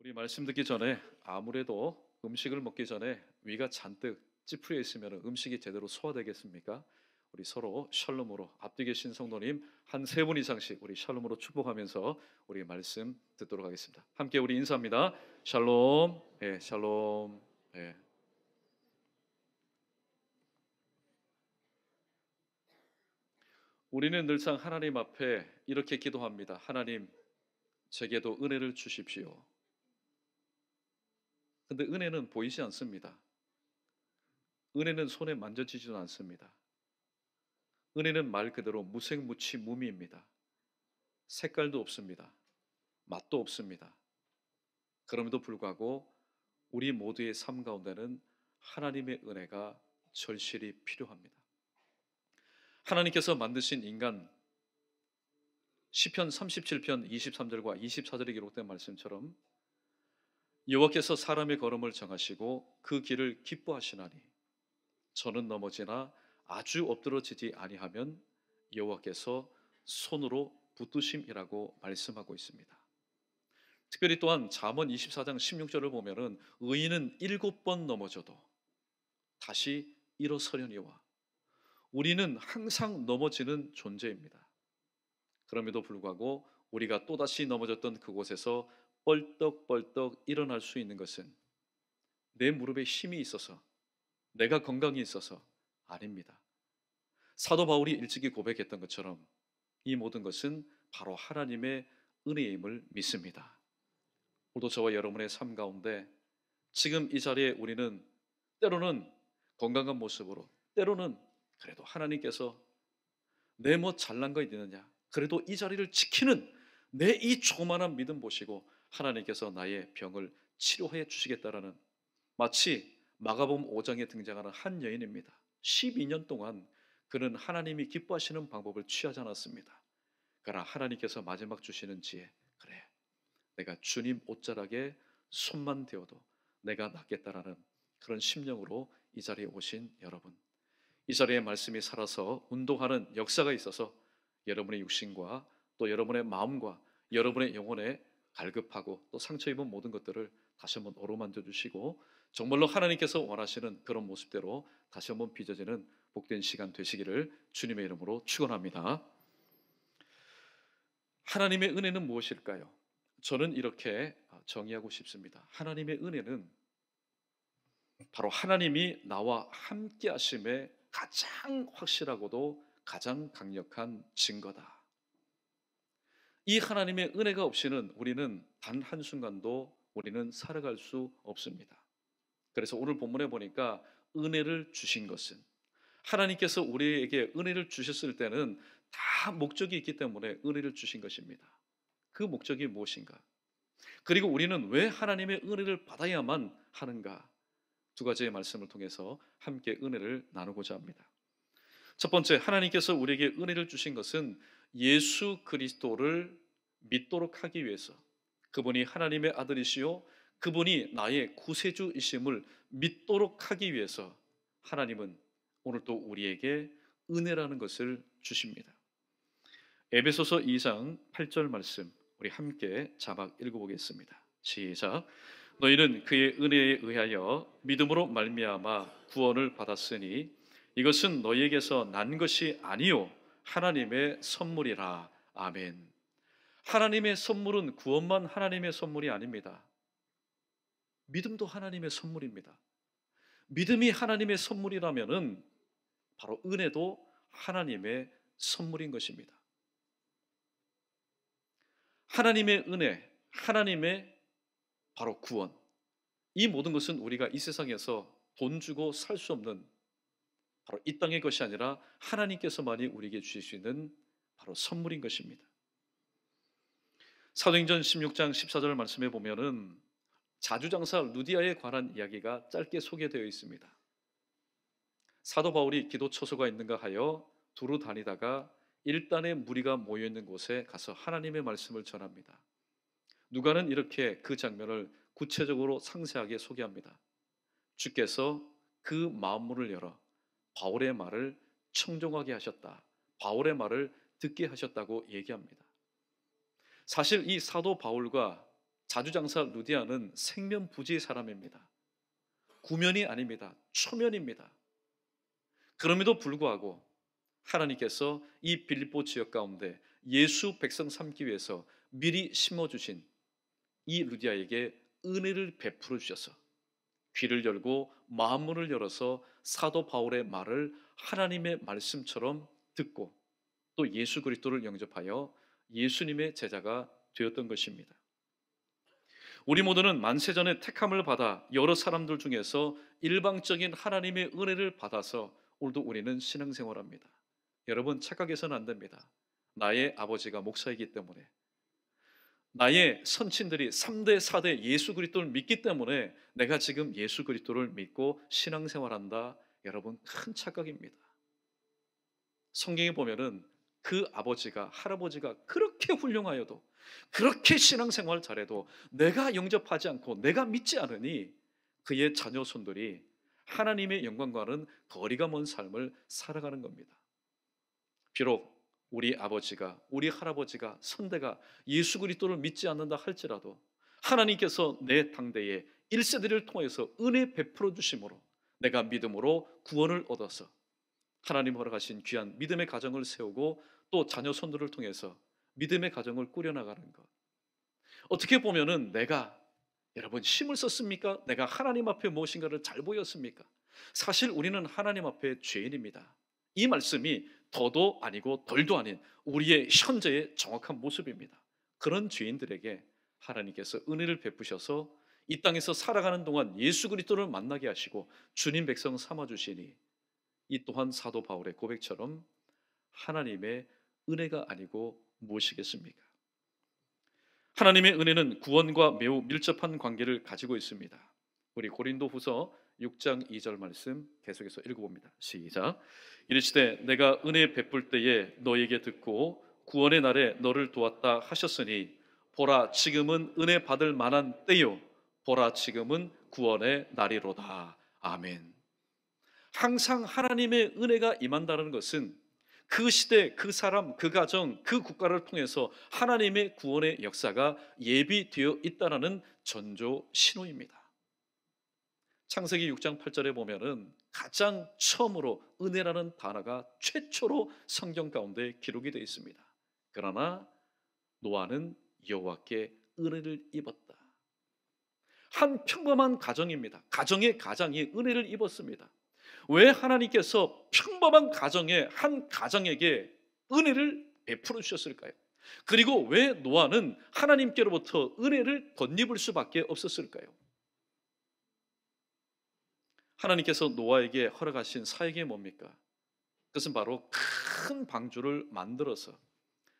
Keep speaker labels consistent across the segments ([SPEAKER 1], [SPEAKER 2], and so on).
[SPEAKER 1] 우리 말씀 듣기 전에 아무래도 음식을 먹기 전에 위가 잔뜩 찌푸려 있으면 음식이 제대로 소화되겠습니까? 우리 서로 샬롬으로 앞뒤 계신 성도님 한 세 분 이상씩 우리 샬롬으로 축복하면서 우리 말씀 듣도록 하겠습니다. 함께 우리 인사합니다. 샬롬, 예, 샬롬, 예. 우리는 늘상 하나님 앞에 이렇게 기도합니다. 하나님, 제게도 은혜를 주십시오. 근데 은혜는 보이지 않습니다. 은혜는 손에 만져지지도 않습니다. 은혜는 말 그대로 무색무취무미입니다. 색깔도 없습니다. 맛도 없습니다. 그럼에도 불구하고 우리 모두의 삶 가운데는 하나님의 은혜가 절실히 필요합니다. 하나님께서 만드신 인간, 시편 37편 23절과 24절에 기록된 말씀처럼 여호와께서 사람의 걸음을 정하시고 그 길을 기뻐하시나니 저는 넘어지나 아주 엎드러지지 아니하면 여호와께서 손으로 붙드심이라고 말씀하고 있습니다. 특별히 또한 잠언 24장 16절을 보면은 의인은 7번 넘어져도 다시 일어서려니와 우리는 항상 넘어지는 존재입니다. 그럼에도 불구하고 우리가 또다시 넘어졌던 그곳에서 뻘떡뻘떡 일어날 수 있는 것은 내 무릎에 힘이 있어서 내가 건강이 있어서 아닙니다. 사도 바울이 일찍이 고백했던 것처럼 이 모든 것은 바로 하나님의 은혜임을 믿습니다. 오늘도 저와 여러분의 삶 가운데 지금 이 자리에 우리는 때로는 건강한 모습으로 때로는 그래도 하나님께서 내 뭐 잘난 거 있느냐 그래도 이 자리를 지키는 내 이 조그만한 믿음 보시고 하나님께서 나의 병을 치료해 주시겠다라는 마치 마가복음 5장에 등장하는 한 여인입니다. 12년 동안 그는 하나님이 기뻐하시는 방법을 취하지 않았습니다. 그러나 하나님께서 마지막 주시는 지혜, 그래 내가 주님 옷자락에 손만 대어도 내가 낫겠다라는 그런 심령으로 이 자리에 오신 여러분, 이 자리에 말씀이 살아서 운동하는 역사가 있어서 여러분의 육신과 또 여러분의 마음과 여러분의 영혼에 갈급하고 또 상처 입은 모든 것들을 다시 한번 어루만져 주시고 정말로 하나님께서 원하시는 그런 모습대로 다시 한번 빚어지는 복된 시간 되시기를 주님의 이름으로 축원합니다. 하나님의 은혜는 무엇일까요? 저는 이렇게 정의하고 싶습니다. 하나님의 은혜는 바로 하나님이 나와 함께 하심에 가장 확실하고도 가장 강력한 증거다. 이 하나님의 은혜가 없이는 우리는 단 한순간도 우리는 살아갈 수 없습니다. 그래서 오늘 본문에 보니까 은혜를 주신 것은 하나님께서 우리에게 은혜를 주셨을 때는 다 목적이 있기 때문에 은혜를 주신 것입니다. 그 목적이 무엇인가? 그리고 우리는 왜 하나님의 은혜를 받아야만 하는가? 두 가지의 말씀을 통해서 함께 은혜를 나누고자 합니다. 첫 번째, 하나님께서 우리에게 은혜를 주신 것은 예수 그리스도를 믿도록 하기 위해서 그분이 하나님의 아들이시요 그분이 나의 구세주이심을 믿도록 하기 위해서 하나님은 오늘 또 우리에게 은혜라는 것을 주십니다. 에베소서 2장 8절 말씀 우리 함께 자막 읽어보겠습니다. 시작. 너희는 그의 은혜에 의하여 믿음으로 말미암아 구원을 받았으니 이것은 너희에게서 난 것이 아니요 하나님의 선물이라. 아멘. 하나님의 선물은 구원만 하나님의 선물이 아닙니다. 믿음도 하나님의 선물입니다. 믿음이 하나님의 선물이라면은 바로 은혜도 하나님의 선물인 것입니다. 하나님의 은혜, 하나님의 바로 구원, 이 모든 것은 우리가 이 세상에서 돈 주고 살 수 없는 바로 이 땅의 것이 아니라 하나님께서만이 우리에게 주실 수 있는 바로 선물인 것입니다. 사도행전 16장 14절 말씀에 보면은 자주장사 루디아에 관한 이야기가 짧게 소개되어 있습니다. 사도 바울이 기도 처소가 있는가 하여 두루 다니다가 일단의 무리가 모여 있는 곳에 가서 하나님의 말씀을 전합니다. 누가는 이렇게 그 장면을 구체적으로 상세하게 소개합니다. 주께서 그 마음문을 열어 바울의 말을 청종하게 하셨다. 바울의 말을 듣게 하셨다고 얘기합니다. 사실 이 사도 바울과 자주장사 루디아는 생면부지의 사람입니다. 구면이 아닙니다. 초면입니다. 그럼에도 불구하고 하나님께서 이 빌립보 지역 가운데 예수 백성 삼기 위해서 미리 심어주신 이 루디아에게 은혜를 베풀어 주셔서 귀를 열고 마음문을 열어서 사도 바울의 말을 하나님의 말씀처럼 듣고 또 예수 그리스도를 영접하여 예수님의 제자가 되었던 것입니다. 우리 모두는 만세전에 택함을 받아 여러 사람들 중에서 일방적인 하나님의 은혜를 받아서 오늘도 우리는 신앙생활합니다. 여러분 착각해서는 안 됩니다. 나의 아버지가 목사이기 때문에, 나의 선친들이 3대 4대 예수 그리스도를 믿기 때문에 내가 지금 예수 그리스도를 믿고 신앙생활한다. 여러분 큰 착각입니다. 성경에 보면은 그 아버지가 할아버지가 그렇게 훌륭하여도 그렇게 신앙생활 잘해도 내가 영접하지 않고 내가 믿지 않으니 그의 자녀 손들이 하나님의 영광과는 거리가 먼 삶을 살아가는 겁니다. 비록 우리 아버지가 우리 할아버지가 선대가 예수 그리스도를 믿지 않는다 할지라도 하나님께서 내 당대에 1세대를 통해서 은혜 베풀어 주심으로 내가 믿음으로 구원을 얻어서 하나님 허락하신 귀한 믿음의 가정을 세우고 또 자녀 손들을 통해서 믿음의 가정을 꾸려나가는 것. 어떻게 보면은 내가 여러분 힘을 썼습니까? 내가 하나님 앞에 무엇인가를 잘 보였습니까? 사실 우리는 하나님 앞에 죄인입니다. 이 말씀이 더도 아니고 덜도 아닌 우리의 현재의 정확한 모습입니다. 그런 죄인들에게 하나님께서 은혜를 베푸셔서 이 땅에서 살아가는 동안 예수 그리스도를 만나게 하시고 주님 백성 삼아 주시니 이 또한 사도 바울의 고백처럼 하나님의 은혜가 아니고 무엇이겠습니까? 하나님의 은혜는 구원과 매우 밀접한 관계를 가지고 있습니다. 우리 고린도후서 6장 2절 말씀 계속해서 읽어봅니다. 시작. 이르시되 내가 은혜 베풀 때에 너에게 듣고 구원의 날에 너를 도왔다 하셨으니 보라 지금은 은혜 받을 만한 때요 보라 지금은 구원의 날이로다. 아멘. 항상 하나님의 은혜가 임한다는 것은 그 시대, 그 사람, 그 가정, 그 국가를 통해서 하나님의 구원의 역사가 예비되어 있다는 전조 신호입니다. 창세기 6장 8절에 보면은 가장 처음으로 은혜라는 단어가 최초로 성경 가운데 기록이 되어 있습니다. 그러나 노아는 여호와께 은혜를 입었다. 한 평범한 가정입니다. 가정의 가장이 은혜를 입었습니다. 왜 하나님께서 평범한 가정의 한 가정에게 은혜를 베풀어 주셨을까요? 그리고 왜 노아는 하나님께로부터 은혜를 덧입을 수밖에 없었을까요? 하나님께서 노아에게 허락하신 사역이 뭡니까? 그것은 바로 큰 방주를 만들어서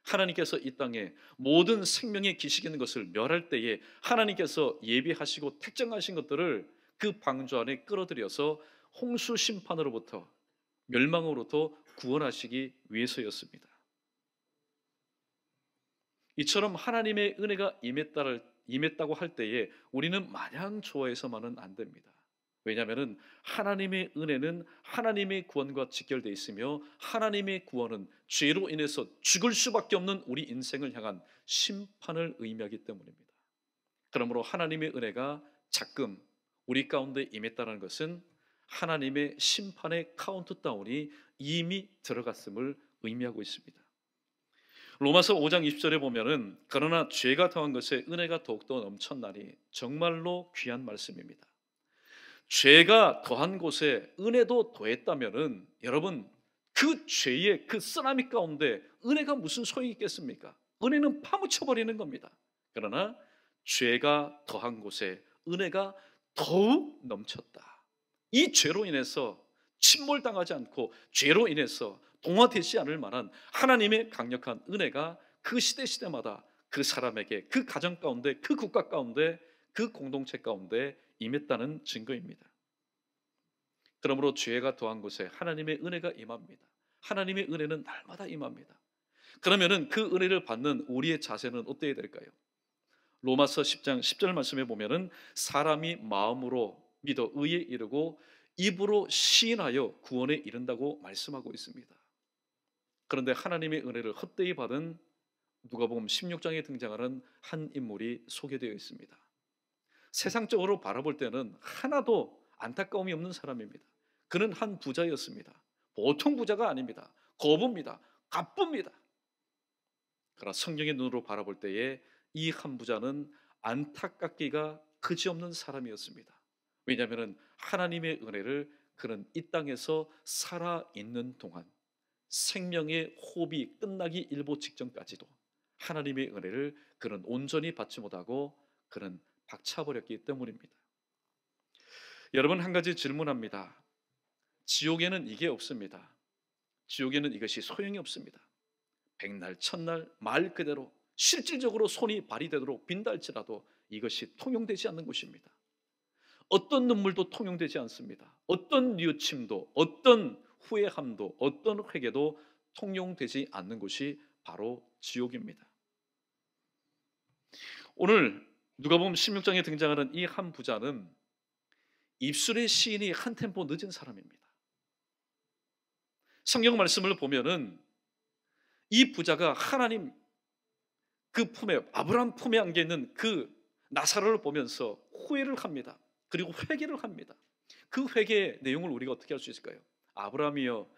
[SPEAKER 1] 하나님께서 이 땅에 모든 생명의 기식이 있는 것을 멸할 때에 하나님께서 예비하시고 택정하신 것들을 그 방주 안에 끌어들여서 홍수 심판으로부터 멸망으로부터 구원하시기 위해서였습니다. 이처럼 하나님의 은혜가 임했다고 할 때에 우리는 마냥 좋아해서만은 안 됩니다. 왜냐하면 하나님의 은혜는 하나님의 구원과 직결되어 있으며 하나님의 구원은 죄로 인해서 죽을 수밖에 없는 우리 인생을 향한 심판을 의미하기 때문입니다. 그러므로 하나님의 은혜가 자금 우리 가운데 임했다는 것은 하나님의 심판의 카운트다운이 이미 들어갔음을 의미하고 있습니다. 로마서 5장 20절에 보면은 그러나 죄가 더한 것에 은혜가 더욱더 넘쳤나니 정말로 귀한 말씀입니다. 죄가 더한 곳에 은혜도 더했다면은 여러분 그 죄의 그 쓰나미 가운데 은혜가 무슨 소용이 있겠습니까? 은혜는 파묻혀 버리는 겁니다. 그러나 죄가 더한 곳에 은혜가 더욱 넘쳤다. 이 죄로 인해서 침몰당하지 않고 죄로 인해서 동화되지 않을 만한 하나님의 강력한 은혜가 그 시대마다 그 사람에게 그 가정 가운데 그 국가 가운데 그 공동체 가운데 임했다는 증거입니다. 그러므로 죄가 더한 곳에 하나님의 은혜가 임합니다. 하나님의 은혜는 날마다 임합니다. 그러면은 그 은혜를 받는 우리의 자세는 어때야 될까요? 로마서 10장 10절 말씀에 보면은 사람이 마음으로 믿어 의에 이르고 입으로 시인하여 구원에 이른다고 말씀하고 있습니다. 그런데 하나님의 은혜를 헛되이 받은 누가복음 16장에 등장하는 한 인물이 소개되어 있습니다. 세상적으로 바라볼 때는 하나도 안타까움이 없는 사람입니다. 그는 한 부자였습니다. 보통 부자가 아닙니다. 거부입니다. 갑부입니다. 그러나 성령의 눈으로 바라볼 때에 이 한 부자는 안타깝기가 그지없는 사람이었습니다. 왜냐하면 하나님의 은혜를 그는 이 땅에서 살아있는 동안 생명의 호흡이 끝나기 일보 직전까지도 하나님의 은혜를 그는 온전히 받지 못하고 그는 박차버렸기 때문입니다. 여러분, 한 가지 질문합니다. 지옥에는 이게 없습니다. 지옥에는 이것이 소용이 없습니다. 백날 첫날 말 그대로 실질적으로 손이 발휘되도록 빈달지라도 이것이 통용되지 않는 것입니다. 어떤 눈물도 통용되지 않습니다. 어떤 뉘우침도, 어떤 후회함도, 어떤 회개도 통용되지 않는 곳이 바로 지옥입니다. 오늘 누가복음 16장에 등장하는 이 한 부자는 입술의 시인이 한 템포 늦은 사람입니다. 성경 말씀을 보면은 이 부자가 하나님 그 품에, 아브라함 품에 안겨 있는 그 나사로를 보면서 후회를 합니다. 그리고 회개를 합니다. 그 회개의 내용을 우리가 어떻게 할 수 있을까요? 아브라함이여,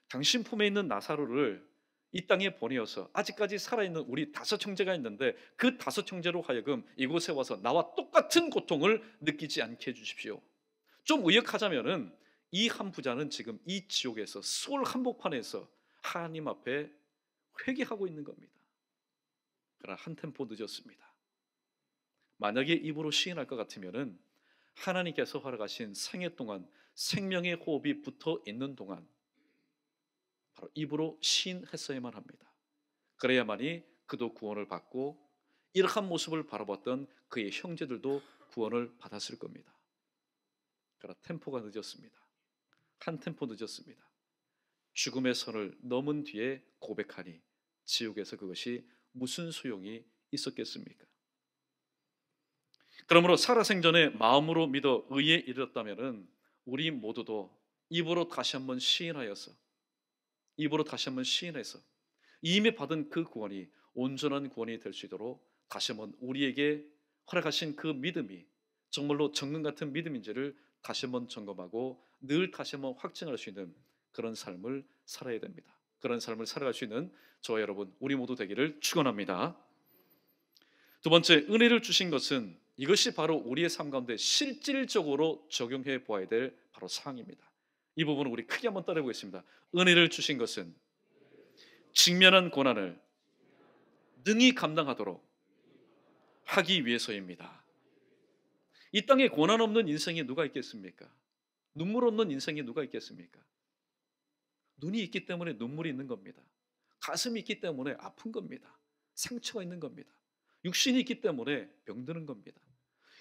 [SPEAKER 1] 당신 품에 있는 나사로를 이 땅에 보내어서 아직까지 살아있는 우리 5 형제가 있는데 그 5 형제로 하여금 이곳에 와서 나와 똑같은 고통을 느끼지 않게 해주십시오. 좀 의역하자면은 이 한 부자는 지금 이 지옥에서 수월 한복판에서 하나님 앞에 회개하고 있는 겁니다. 그러나 한 템포 늦었습니다. 만약에 입으로 시인할 것 같으면은 하나님께서 허락하신 생애 동안 생명의 호흡이 붙어 있는 동안 바로 입으로 시인했어야만 합니다. 그래야만이 그도 구원을 받고 이러한 모습을 바라봤던 그의 형제들도 구원을 받았을 겁니다. 그러나 템포가 늦었습니다. 한 템포 늦었습니다. 죽음의 선을 넘은 뒤에 고백하니 지옥에서 그것이 무슨 소용이 있었겠습니까? 그러므로 살아생전에 마음으로 믿어 의에 이르렀다면은 우리 모두도 입으로 다시 한번 시인하여서 이미 받은 그 구원이 온전한 구원이 될 수 있도록 다시 한번 우리에게 허락하신 그 믿음이 정말로 정금 같은 믿음인지를 다시 한번 점검하고 늘 다시 한번 확증할 수 있는 그런 삶을 살아야 됩니다. 그런 삶을 살아갈 수 있는 저와 여러분, 우리 모두 되기를 축원합니다. 두 번째, 은혜를 주신 것은 이것이 바로 우리의 삶 가운데 실질적으로 적용해 보아야 될 바로 사항입니다. 이 부분을 우리 크게 한번 따라 보겠습니다. 은혜를 주신 것은 직면한 고난을 능히 감당하도록 하기 위해서입니다. 이 땅에 고난 없는 인생이 누가 있겠습니까? 눈물 없는 인생이 누가 있겠습니까? 눈이 있기 때문에 눈물이 있는 겁니다. 가슴이 있기 때문에 아픈 겁니다. 상처가 있는 겁니다. 육신이 있기 때문에 병드는 겁니다.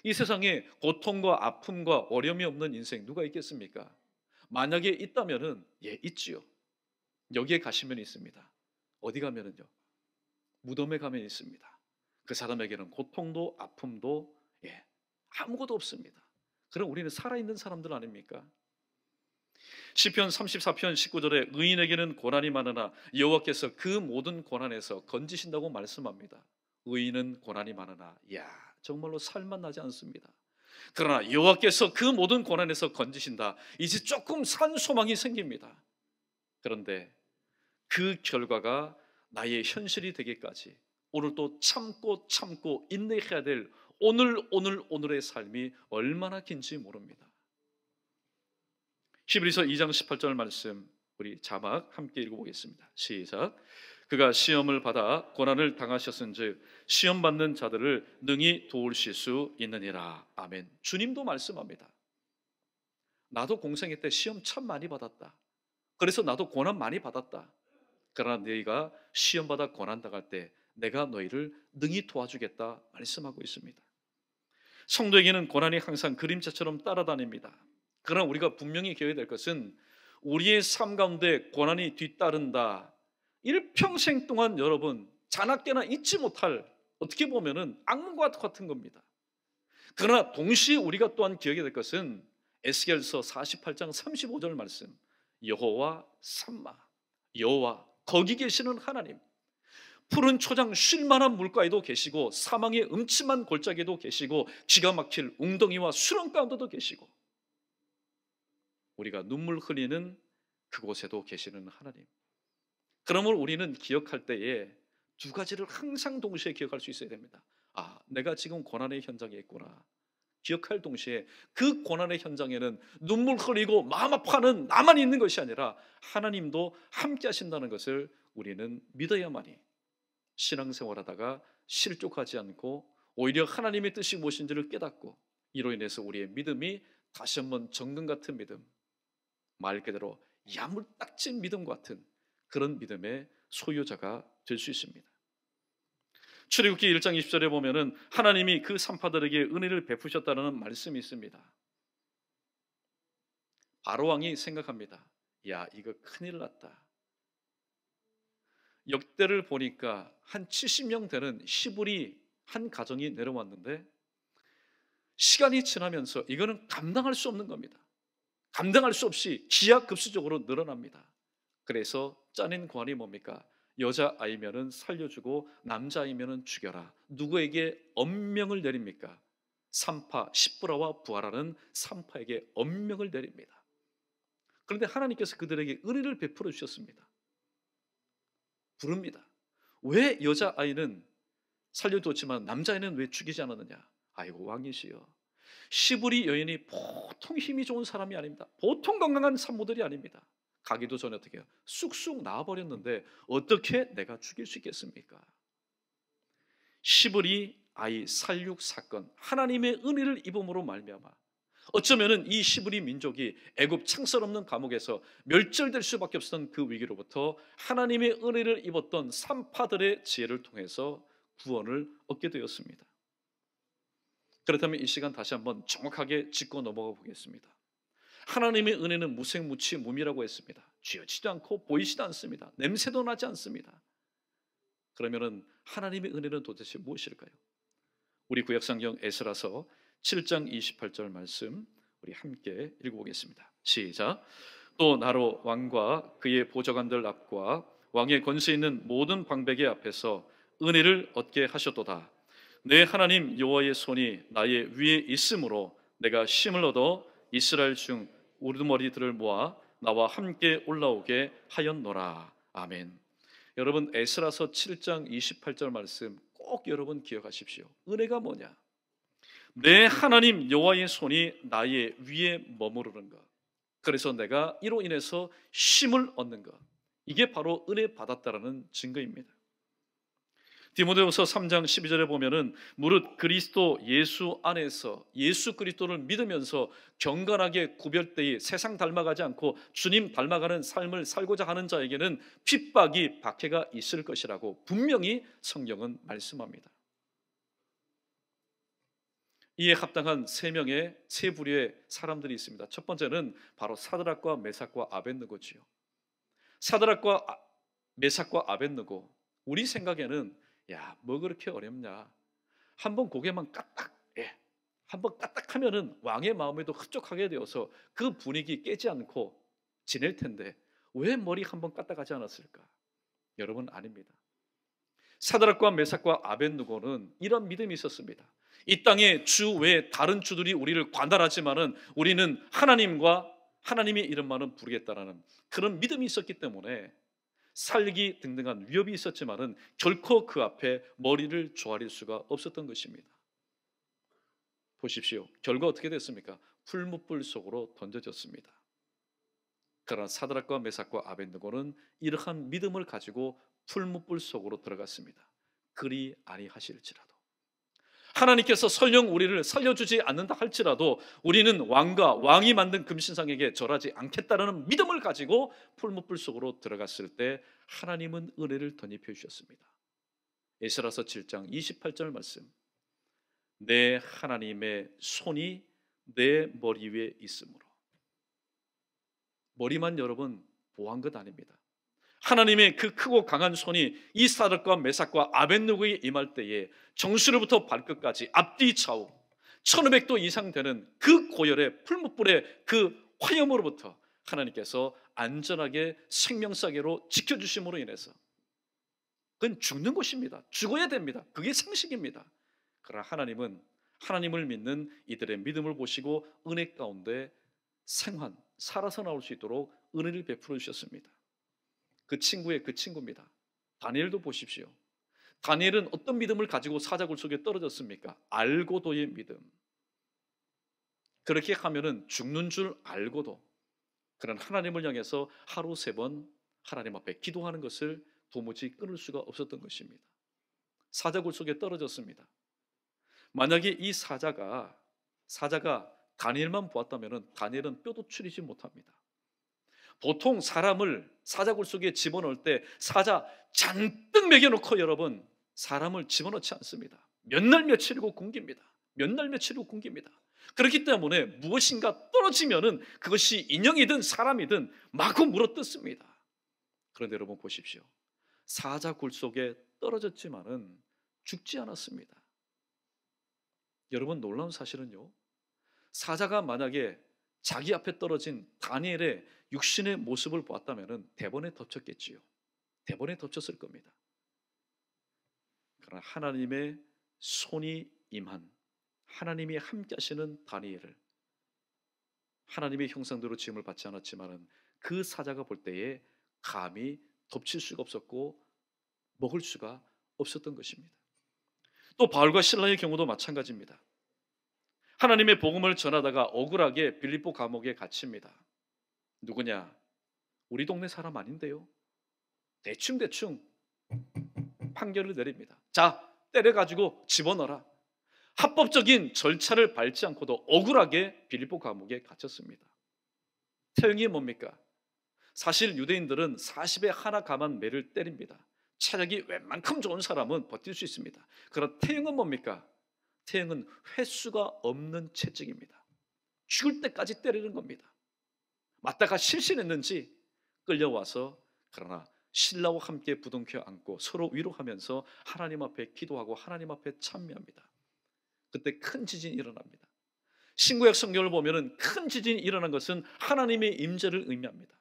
[SPEAKER 1] 이 세상에 고통과 아픔과 어려움이 없는 인생 누가 있겠습니까? 만약에 있다면은 있지요. 여기에 가시면 있습니다. 어디 가면은요? 무덤에 가면 있습니다. 그 사람에게는 고통도 아픔도 아무것도 없습니다. 그럼 우리는 살아있는 사람들 아닙니까? 시편 34편 19절에 의인에게는 고난이 많으나 여호와께서 그 모든 고난에서 건지신다고 말씀합니다. 의인은 고난이 많으나 정말로 살만 나지 않습니다. 그러나 여호와께서 그 모든 고난에서 건지신다. 이제 조금 산 소망이 생깁니다. 그런데 그 결과가 나의 현실이 되기까지 오늘 또 참고 인내해야 될 오늘의 삶이 얼마나 긴지 모릅니다. 히브리서 2장 18절 말씀 우리 자막 함께 읽어보겠습니다. 시작. 그가 시험을 받아 고난을 당하셨은즉 시험 받는 자들을 능히 도우실 수 있느니라. 아멘. 주님도 말씀합니다. 나도 공생애 때 시험 참 많이 받았다. 그래서 나도 고난 많이 받았다. 그러나 너희가 시험 받아 고난 당할 때 내가 너희를 능히 도와주겠다 말씀하고 있습니다. 성도에게는 고난이 항상 그림자처럼 따라다닙니다. 그러나 우리가 분명히 기억해야 될 것은 우리의 삶 가운데 고난이 뒤따른다. 일평생 동안 여러분 자나깨나 잊지 못할 어떻게 보면은 악몽과 같은 겁니다. 그러나 동시에 우리가 또한 기억해야 될 것은 에스겔서 48장 35절 말씀 여호와 삼마 여호와 거기 계시는 하나님 푸른 초장 쉴 만한 물가에도 계시고 사망의 음침한 골짜기에도 계시고 기가 막힐 웅덩이와 수렁 가운데도 계시고 우리가 눈물 흘리는 그곳에도 계시는 하나님. 그러므로 우리는 기억할 때에 두 가지를 항상 동시에 기억할 수 있어야 됩니다. 아, 내가 지금 고난의 현장에 있구나. 기억할 동시에 그 고난의 현장에는 눈물 흘리고 마음 아파하는 나만 있는 것이 아니라 하나님도 함께 하신다는 것을 우리는 믿어야만이 신앙생활하다가 실족하지 않고 오히려 하나님의 뜻이 무엇인지를 깨닫고 이로 인해서 우리의 믿음이 다시 한번 정금 같은 믿음, 말 그대로 야물딱진 믿음 같은 그런 믿음의 소유자가 될 수 있습니다. 출애굽기 1장 20절에 보면은 하나님이 그 산파들에게 은혜를 베푸셨다는 말씀이 있습니다. 바로 왕이 생각합니다. 야, 이거 큰일 났다. 역대를 보니까 한 70명 되는 시불이 한 가정이 내려왔는데 시간이 지나면서 이거는 감당할 수 없는 겁니다. 감당할 수 없이 기하급수적으로 늘어납니다. 그래서 짜낸 고안이 뭡니까? 여자아이면은 살려주고 남자아이면은 죽여라. 누구에게 엄명을 내립니까? 산파 십부라와 부하라는 산파에게 엄명을 내립니다. 그런데 하나님께서 그들에게 은혜를 베풀어 주셨습니다. 부릅니다. 왜 여자아이는 살려두었지만 남자아이는 왜 죽이지 않았느냐? 아이고 왕이시여, 시부리 여인이 보통 힘이 좋은 사람이 아닙니다. 보통 건강한 산모들이 아닙니다. 가기도 전에 어떻게 해요? 쑥쑥 나와버렸는데 어떻게 내가 죽일 수 있겠습니까? 시부리 아이 살육 사건, 하나님의 은혜를 입음으로 말미암아 어쩌면은 이 시부리 민족이 애굽 창설 없는 감옥에서 멸절될 수밖에 없었던 그 위기로부터 하나님의 은혜를 입었던 산파들의 지혜를 통해서 구원을 얻게 되었습니다. 그렇다면 이 시간 다시 한번 정확하게 짚고 넘어가 보겠습니다. 하나님의 은혜는 무색무취 무미라고 했습니다. 쥐어지도 않고 보이지도 않습니다. 냄새도 나지 않습니다. 그러면은 하나님의 은혜는 도대체 무엇일까요? 우리 구약성경 에스라서 7장 28절 말씀 우리 함께 읽어보겠습니다. 시작. 또 나로 왕과 그의 보좌관들 앞과 왕의 권세 있는 모든 방백의 앞에서 은혜를 얻게 하셨도다. 내 하나님 여호와의 손이 나의 위에 있으므로 내가 힘을 얻어 이스라엘 중 우두머리들을 모아 나와 함께 올라오게 하였노라. 아멘. 여러분, 에스라서 7장 28절 말씀 꼭 여러분 기억하십시오. 은혜가 뭐냐? 내 하나님 여호와의 손이 나의 위에 머무르는 것. 그래서 내가 이로 인해서 힘을 얻는 것. 이게 바로 은혜 받았다라는 증거입니다. 디모데후서 3장 12절에 보면은 무릇 그리스도 예수 안에서 예수 그리스도를 믿으면서 경건하게 구별되이 세상 닮아가지 않고 주님 닮아가는 삶을 살고자 하는 자에게는 핍박이 박해가 있을 것이라고 분명히 성경은 말씀합니다. 이에 합당한 세 부류의 사람들이 있습니다. 첫 번째는 바로 사드락과 메삭과 아벳느고지요. 사드락과 메삭과 아벳느고, 우리 생각에는 야, 뭐 그렇게 어렵냐? 한번 고개만 까딱, 한번 까딱하면은 왕의 마음에도 흡족하게 되어서 그 분위기 깨지 않고 지낼 텐데 왜 머리 한번 까딱하지 않았을까? 여러분, 아닙니다. 사드락과 메삭과 아벳느고는 이런 믿음이 있었습니다. 이 땅의 주 외에 다른 주들이 우리를 관할하지만은 우리는 하나님과 하나님의 이름만은 부르겠다라는 그런 믿음이 있었기 때문에 살기 등등한 위협이 있었지만은 결코 그 앞에 머리를 조아릴 수가 없었던 것입니다. 보십시오. 결과 어떻게 됐습니까? 풀무불 속으로 던져졌습니다. 그러나 사드락과 메삭과 아벳느고는 이러한 믿음을 가지고 풀무불 속으로 들어갔습니다. 그리 아니하실지라도 하나님께서 설령 우리를 살려주지 않는다 할지라도 우리는 왕과 왕이 만든 금신상에게 절하지 않겠다라는 믿음을 가지고 풀무불 속으로 들어갔을 때 하나님은 은혜를 덧입혀 주셨습니다. 에스라서 7장 28절 말씀. 내 하나님의 손이 내 머리 위에 있으므로. 머리만 여러분 보호한 것 아닙니다. 하나님의 그 크고 강한 손이 이 사드락과 메삭과 아벳느고에 임할 때에 정수로부터 발끝까지 앞뒤 좌우 1500도 이상 되는 그 고열의 풀무불의 그 화염으로부터 하나님께서 안전하게 생명사계로 지켜주심으로 인해서 그건 죽는 것입니다. 죽어야 됩니다. 그게 상식입니다. 그러나 하나님은 하나님을 믿는 이들의 믿음을 보시고 은혜 가운데 살아서 나올 수 있도록 은혜를 베풀어 주셨습니다. 그 친구의 그 친구입니다. 다니엘도 보십시오. 다니엘은 어떤 믿음을 가지고 사자굴 속에 떨어졌습니까? 알고도의 믿음. 그렇게 하면은 죽는 줄 알고도 그런 하나님을 향해서 하루 3번 하나님 앞에 기도하는 것을 도무지 끊을 수가 없었던 것입니다. 사자굴 속에 떨어졌습니다. 만약에 이 사자가 다니엘만 보았다면 다니엘은 뼈도 추리지 못합니다. 보통 사람을 사자굴 속에 집어넣을 때 사자 잔뜩 먹여놓고 여러분 사람을 집어넣지 않습니다. 몇 날 며칠이고 굶깁니다. 몇 날 며칠이고 굶깁니다. 그렇기 때문에 무엇인가 떨어지면은 그것이 인형이든 사람이든 마구 물어뜯습니다. 그런데 여러분 보십시오. 사자굴 속에 떨어졌지만은 죽지 않았습니다. 여러분 놀라운 사실은요. 사자가 만약에 자기 앞에 떨어진 다니엘의 육신의 모습을 보았다면 대번에 덮쳤겠지요. 대번에 덮쳤을 겁니다. 그러나 하나님의 손이 임한 하나님이 함께 하시는 다니엘을 하나님의 형상대로 지음을 받지 않았지만 그 사자가 볼 때에 감히 덮칠 수가 없었고 먹을 수가 없었던 것입니다. 또 바울과 실라의 경우도 마찬가지입니다. 하나님의 복음을 전하다가 억울하게 빌립보 감옥에 갇힙니다. 누구냐? 우리 동네 사람 아닌데요. 대충 판결을 내립니다. 자, 때려가지고 집어넣어라. 합법적인 절차를 밟지 않고도 억울하게 빌립보 감옥에 갇혔습니다. 태형이 뭡니까? 사실 유대인들은 40에 하나 감한 매를 때립니다. 체력이 웬만큼 좋은 사람은 버틸 수 있습니다. 그러나 태형은 뭡니까? 태형은 횟수가 없는 채찍입니다. 죽을 때까지 때리는 겁니다. 맞다가 실신했는지 끌려와서 그러나 신라와 함께 부둥켜 안고 서로 위로하면서 하나님 앞에 기도하고 하나님 앞에 찬미합니다. 그때 큰 지진이 일어납니다. 신구약 성경을 보면은 큰 지진이 일어난 것은 하나님의 임재를 의미합니다.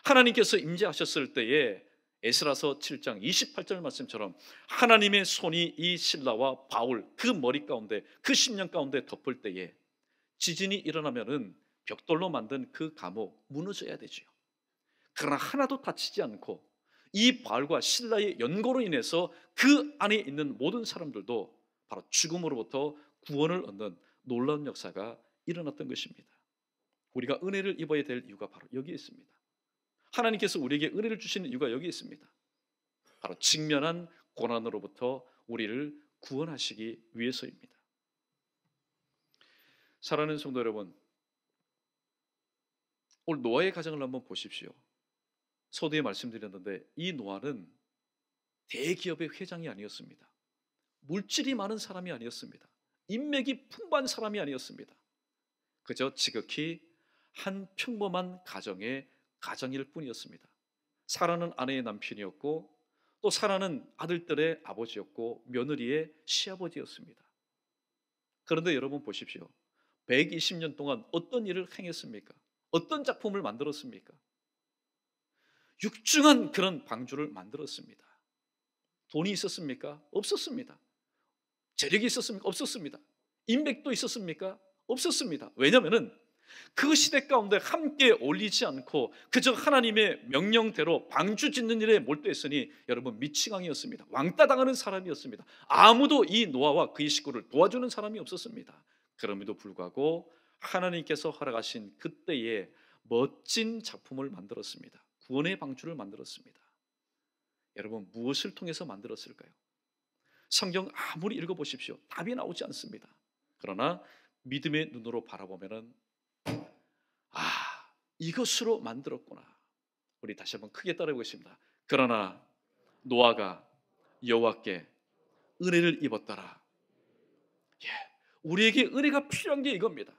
[SPEAKER 1] 하나님께서 임재하셨을 때에 에스라서 7장 28절 말씀처럼 하나님의 손이 이 신라와 바울 그 머리 가운데 그 심령 가운데 덮을 때에 지진이 일어나면은 벽돌로 만든 그 감옥 무너져야 되지요. 그러나 하나도 다치지 않고 이 바울과 신라의 연고로 인해서 그 안에 있는 모든 사람들도 바로 죽음으로부터 구원을 얻는 놀라운 역사가 일어났던 것입니다. 우리가 은혜를 입어야 될 이유가 바로 여기에 있습니다. 하나님께서 우리에게 은혜를 주시는 이유가 여기 있습니다. 바로 직면한 고난으로부터 우리를 구원하시기 위해서입니다. 사랑하는 성도 여러분, 오늘 노아의 가정을 한번 보십시오. 서두에 말씀드렸는데 이 노아는 대기업의 회장이 아니었습니다. 물질이 많은 사람이 아니었습니다. 인맥이 풍부한 사람이 아니었습니다. 그저 지극히 한 평범한 가정의 가정일 뿐이었습니다. 사라는 아내의 남편이었고 또 사라는 아들들의 아버지였고 며느리의 시아버지였습니다. 그런데 여러분 보십시오. 120년 동안 어떤 일을 행했습니까? 어떤 작품을 만들었습니까? 육중한 그런 방주를 만들었습니다. 돈이 있었습니까? 없었습니다. 재력이 있었습니까? 없었습니다. 인맥도 있었습니까? 없었습니다. 왜냐하면 그 시대 가운데 함께 어울리지 않고 그저 하나님의 명령대로 방주 짓는 일에 몰두했으니 여러분 미치광이었습니다. 왕따 당하는 사람이었습니다. 아무도 이 노아와 그의 식구를 도와주는 사람이 없었습니다. 그럼에도 불구하고 하나님께서 허락하신 그때에 멋진 작품을 만들었습니다. 구원의 방주를 만들었습니다. 여러분 무엇을 통해서 만들었을까요? 성경 아무리 읽어보십시오. 답이 나오지 않습니다. 그러나 믿음의 눈으로 바라보면은 이것으로 만들었구나. 우리 다시 한번 크게 따라해보겠습니다. 그러나 노아가 여호와께 은혜를 입었더라. 우리에게 은혜가 필요한 게 이겁니다.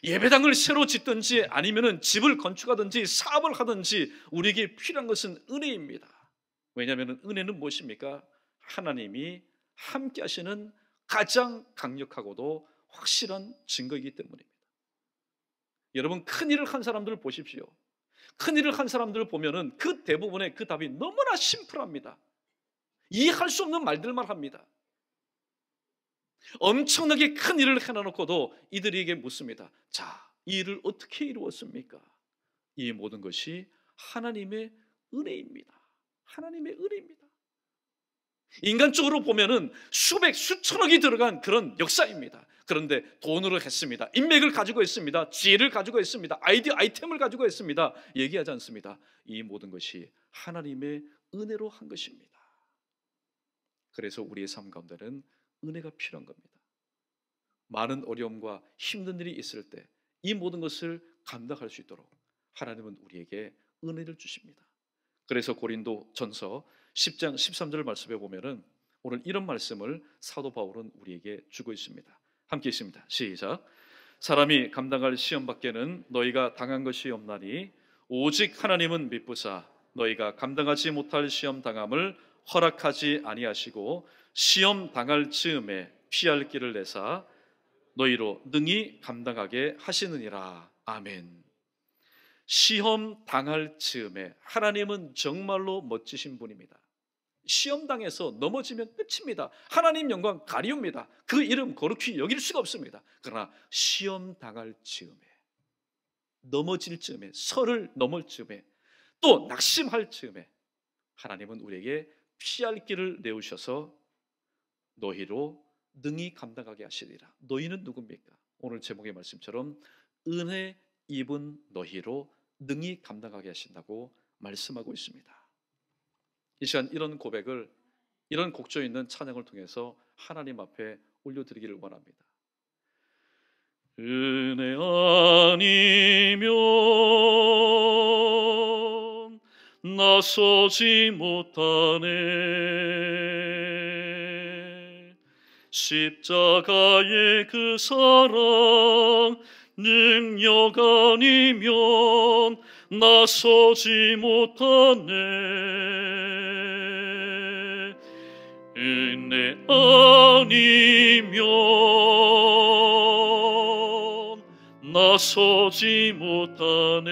[SPEAKER 1] 예배당을 새로 짓든지 아니면은 집을 건축하든지 사업을 하든지 우리에게 필요한 것은 은혜입니다. 왜냐하면 은혜는 무엇입니까? 하나님이 함께 하시는 가장 강력하고도 확실한 증거이기 때문입니다. 여러분 큰일을 한 사람들을 보십시오. 큰일을 한 사람들을 보면은 그 대부분의 그 답이 너무나 심플합니다. 이해할 수 없는 말들만 합니다. 엄청나게 큰 일을 해놔놓고도 이들에게 묻습니다. 자, 이 일을 어떻게 이루었습니까? 이 모든 것이 하나님의 은혜입니다. 하나님의 은혜입니다. 인간적으로 보면은 수백, 수천억이 들어간 그런 역사입니다. 그런데 돈으로 했습니다. 인맥을 가지고 있습니다. 지혜를 가지고 있습니다. 아이템을 가지고 있습니다. 얘기하지 않습니다. 이 모든 것이 하나님의 은혜로 한 것입니다. 그래서 우리의 삶 가운데는 은혜가 필요한 겁니다. 많은 어려움과 힘든 일이 있을 때 이 모든 것을 감당할 수 있도록 하나님은 우리에게 은혜를 주십니다. 그래서 고린도 전서 10장 13절 말씀에 보면은 오늘 이런 말씀을 사도 바울은 우리에게 주고 있습니다. 함께 있습니다. 시작. 사람이 감당할 시험 밖에는 너희가 당한 것이 없나니 오직 하나님은 미쁘사 너희가 감당하지 못할 시험 당함을 허락하지 아니하시고 시험 당할 즈음에 피할 길을 내사 너희로 능히 감당하게 하시느니라. 아멘. 시험 당할 즈음에 하나님은 정말로 멋지신 분입니다. 시험 당해서 넘어지면 끝입니다. 하나님 영광 가리웁니다. 그 이름 거룩히 여길 수가 없습니다. 그러나 시험 당할 즈음에, 넘어질 즈음에, 설을 넘을 즈음에, 또 낙심할 즈음에 하나님은 우리에게 피할 길을 내우셔서 너희로 능히 감당하게 하시리라. 너희는 누굽니까? 오늘 제목의 말씀처럼 은혜 입은 너희로 능히 감당하게 하신다고 말씀하고 있습니다. 이 시간 이런 고백을, 이런 곡조 있는 찬양을 통해서 하나님 앞에 올려드리기를 원합니다. 은혜 아니면 나서지 못하네. 십자가의 그 사랑 능력 아니면 나서지 못하네. 은혜 아니면 나서지 못하네.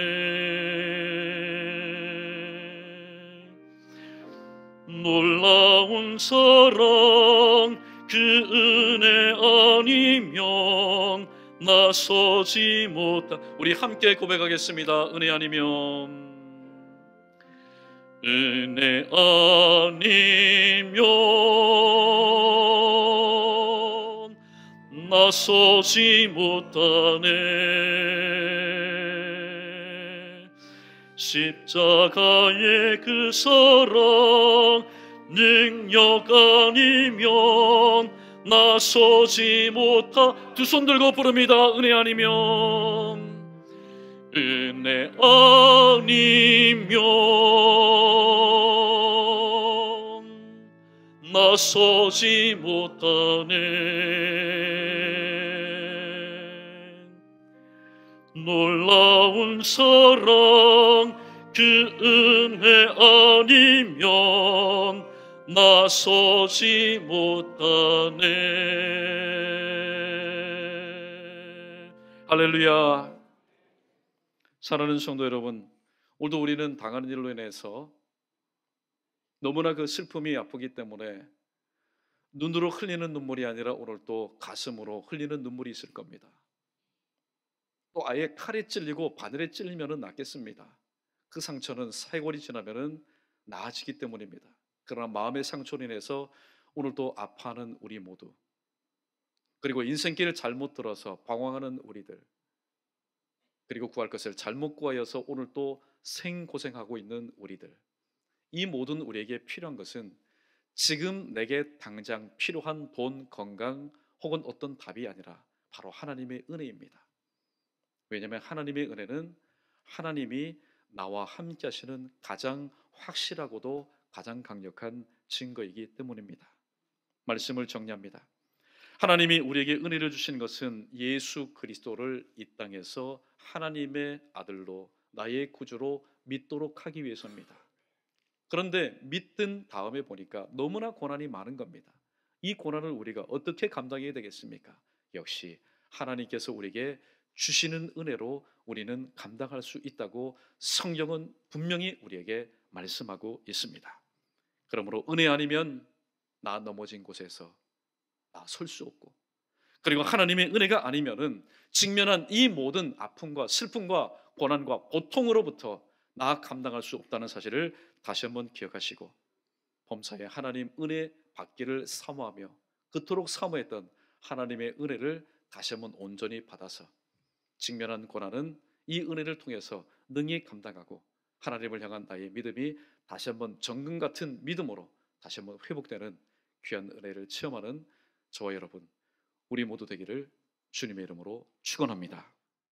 [SPEAKER 1] 놀라운 사랑 그 은혜 아니면 나서지 못하. 우리 함께 고백하겠습니다. 은혜 아니면, 은혜 아니면 나서지 못하네. 십자가의 그 사랑 능력 아니면 나서지 못하. 두 손 들고 부릅니다. 은혜 아니면, 은혜 아니면 나서지 못하네. 놀라운 사랑 그 은혜 아니면 나서지 못하네. 할렐루야. 사랑하는 성도 여러분, 오늘도 우리는 당하는 일로 인해서 너무나 그 슬픔이 아프기 때문에 눈으로 흘리는 눈물이 아니라 오늘 또 가슴으로 흘리는 눈물이 있을 겁니다. 또 아예 칼에 찔리고 바늘에 찔리면 낫겠습니다. 그 상처는 세월이 지나면 나아지기 때문입니다. 그러나 마음의 상처로 인해서 오늘도 아파하는 우리 모두, 그리고 인생길을 잘못 들어서 방황하는 우리들, 그리고 구할 것을 잘못 구하여서 오늘 또 생고생하고 있는 우리들, 이 모든 우리에게 필요한 것은 지금 내게 당장 필요한 돈, 건강 혹은 어떤 답이 아니라 바로 하나님의 은혜입니다. 왜냐하면 하나님의 은혜는 하나님이 나와 함께 하시는 가장 확실하고도 가장 강력한 증거이기 때문입니다. 말씀을 정리합니다. 하나님이 우리에게 은혜를 주신 것은 예수 그리스도를 이 땅에서 하나님의 아들로 나의 구주로 믿도록 하기 위해서입니다. 그런데 믿든 다음에 보니까 너무나 고난이 많은 겁니다. 이 고난을 우리가 어떻게 감당해야 되겠습니까? 역시 하나님께서 우리에게 주시는 은혜로 우리는 감당할 수 있다고 성경은 분명히 우리에게 말씀하고 있습니다. 그러므로 은혜 아니면 나 넘어진 곳에서 나 설 수 없고, 그리고 하나님의 은혜가 아니면은 직면한 이 모든 아픔과 슬픔과 고난과 고통으로부터 나 감당할 수 없다는 사실을 다시 한번 기억하시고, 범사에 하나님 은혜 받기를 사모하며 그토록 사모했던 하나님의 은혜를 다시 한번 온전히 받아서 직면한 고난은 이 은혜를 통해서 능히 감당하고, 하나님을 향한 나의 믿음이 다시 한번 정금 같은 믿음으로 다시 한번 회복되는 귀한 은혜를 체험하는 저와 여러분, 우리 모두 되기를 주님의 이름으로 축원합니다.